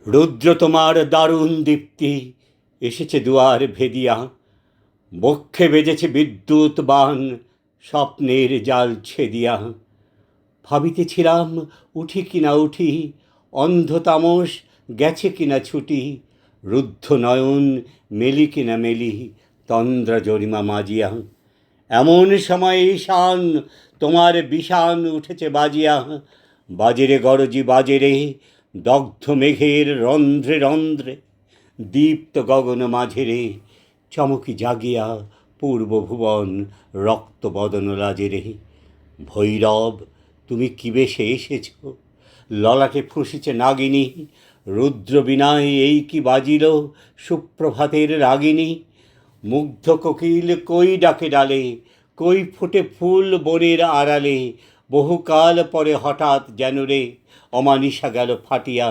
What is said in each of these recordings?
রুদ্র তোমার দারুণ দীপ্তি এসেছে দুয়ার ভেদিয়া, বক্ষে বেজেছে বিদ্যুৎ বাণ, স্বপ্নের জাল ছেদিয়া। ভাবিতেছিলাম উঠি কিনা উঠি, অন্ধ তামস গেছে কিনা ছুটি, রুদ্ধ নয়ন মেলি কিনা মেলি, তন্দ্রা জরিমা মাজিয়া। এমন সময় ঈশান তোমার বিষান উঠেছে বাজিয়া, বাজেরে গরজি বাজেরে, দগ্ধ মেঘের রন্ধ্রে রন্ধ্রে, দীপ্ত গগন মাঝেরে, চমকি জাগিয়া পূর্ব ভুবন রক্ত বদন লাজেরে। ভৈরব তুমি কি বেশে এসেছ, ললাটে ফুঁসিছে নাগিনী, রুদ্র বিনায় এই কি বাজিল সুপ্রভাতের রাগিনী। মুগ্ধ কোকিল কই ডাকে ডালে, কই ফুটে ফুল বনের আড়ালে, বহুকাল পরে হঠাৎ যেন রে অমানিসা গেল ফাটিয়া,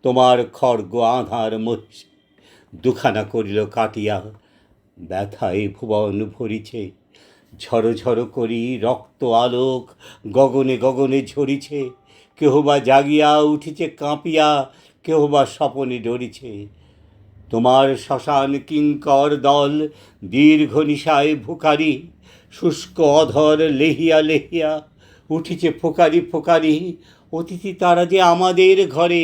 তোমার খড়গ আধার মহিষ দুখানা করিল কাটিয়া। ব্যথায় ভুবন ভরিছে, ঝড়ো ঝড়ো করি রক্ত আলোক গগনে গগনে ঝরিছে, কেহ বা জাগিয়া উঠিছে কাঁপিয়া, কেহ বা স্বপনে ডরিছে। তোমার শ্মশান কিঙ্কর দল দীর্ঘ নিশায় ভুকারি, শুষ্ক অধর লেহিয়া লেহিয়া উঠিছে ফোকারি ফোকারি। অতিথি তারা যে আমাদের ঘরে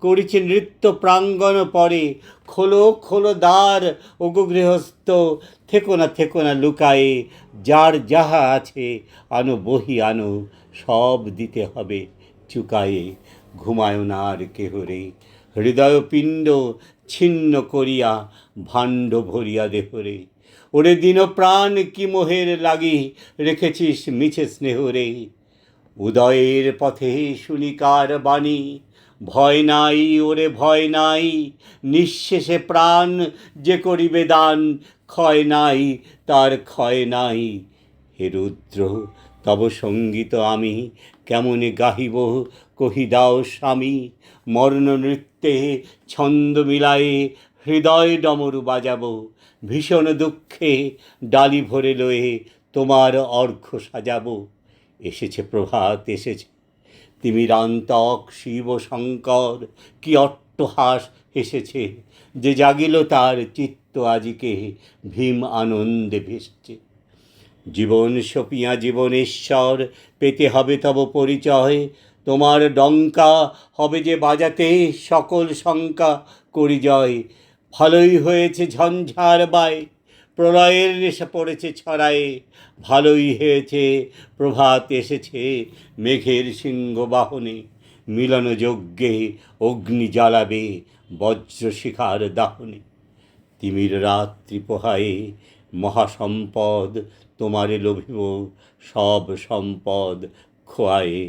করেছে নৃত্য প্রাঙ্গণ পরে, খোলো খোলো দ্বার ওগো গৃহস্থ, থেকো না লুকায়ে, যার যাহা আছে আনো বহি আনো, সব দিতে হবে চুকায়ে। ঘুমায় না আর কেহ রে, হৃদয় পিণ্ড ছিন্ন করিয়া ভাণ্ড ভরিয়া দেহরে। ওরে দিন প্রাণ কি মোহের লাগি রেখেছিস মিছে স্নেহরে। উদয়ের পথে শুনিকার বাণী, ভয় নাই ওরে ভয় নাই, নিঃশেষে প্রাণ যে করিবে দান, ক্ষয় নাই তার ক্ষয় নাই। হে রুদ্র তব সঙ্গীত আমি কেমনে গাহিব কহি দাও স্বামী, মরণ নৃত্যে ছন্দ মিলায়ে হৃদয় ডমরু বাজাবো, ভীষণ দুঃখে ডালি ভরে লয়ে তোমার অর্ঘ্য সাজাবো। এসেছে প্রভাত এসেছে, তিমিরান্তক শিব শঙ্কর কি অট্টহাস হেসেছে, যে জাগিল তার চিত্ত আজিকে ভীম আনন্দে ভেসেছে। জীবন সপিয়া জীবনেশ্বর পেতে হবে তব পরিচয়, তোমার ডঙ্কা হবে যে বাজাতে সকল শঙ্কা করি জয়। ভালোই হয়েছে ঝঞ্ঝার বায়, প্রলয়ের নেশা পড়েছে ছড়ায়ে, ভালোই হয়েছে প্রভাত এসেছে মেঘের সিংহ বাহনে, মিলন যজ্ঞে অগ্নি জ্বালাবে বজ্রশিখার দাহনে। তিমির রাত্রি পোহায়ে মহাসম্পদ তোমারে লভিব, সব সম্পদ খোয়ায়ে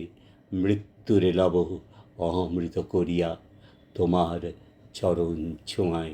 মৃত্যুরে লব অমৃত করিয়া তোমার চরণ ছোঁয়ায়।